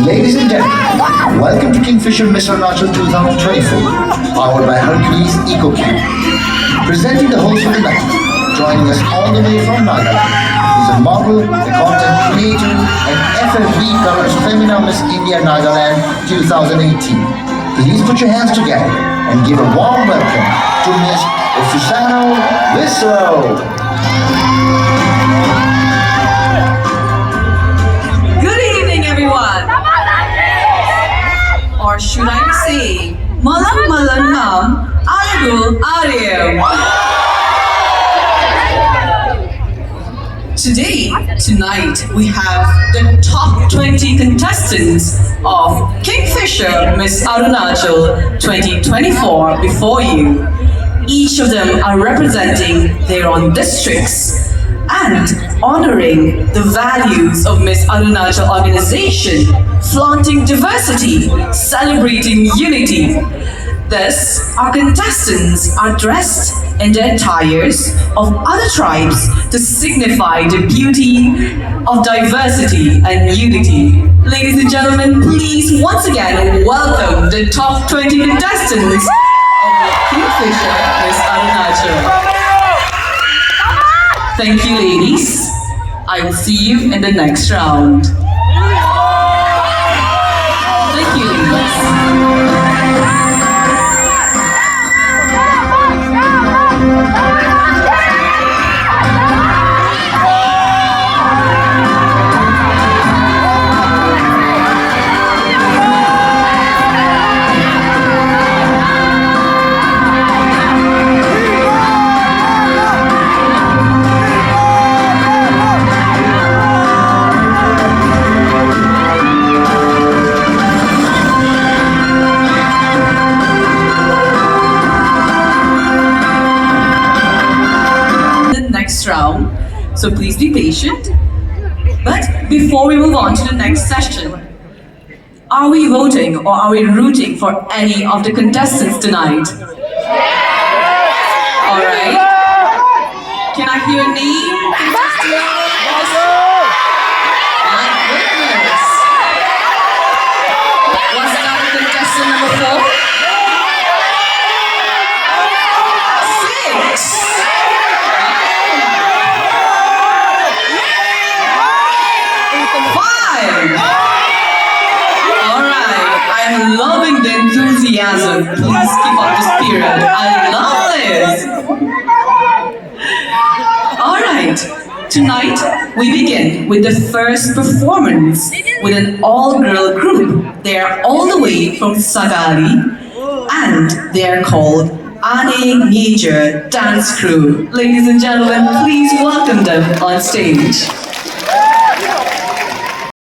Ladies and gentlemen, welcome to Kingfisher Miss Arunachal 2024, powered by Hercules EcoCube. Presenting the host for the night, joining us all the way from Nagaland, is a model, a content creator, and FFB Colors Femina Miss India Nagaland 2018. Please put your hands together and give a warm welcome to Miss Arunachal Pradesh. Or should I say, Malam Malam Nam Alagul Ariyam. Tonight, we have the top 20 contestants of Kingfisher Miss Arunachal 2024 before you. Each of them are representing their own districts and honoring the values of Miss Arunachal organization, flaunting diversity, celebrating unity. Thus, our contestants are dressed in the attires of other tribes to signify the beauty of diversity and unity. Ladies and gentlemen, please once again welcome the top 20 contestants of Kingfisher Miss Arunachal. Thank you, ladies. I will see you in the next round. Thank you, ladies. Round, so please be patient. But before we move on to the next session, are we voting or are we rooting for any of the contestants tonight? Alright. Can I hear a name? My goodness. Was that contestant number 4? 6. I'm loving the enthusiasm. Please keep up the spirit. I love this. Alright, tonight we begin with the first performance with an all-girl group. They are all the way from Sagali and they are called Ane Major Dance Crew. Ladies and gentlemen, please welcome them on stage.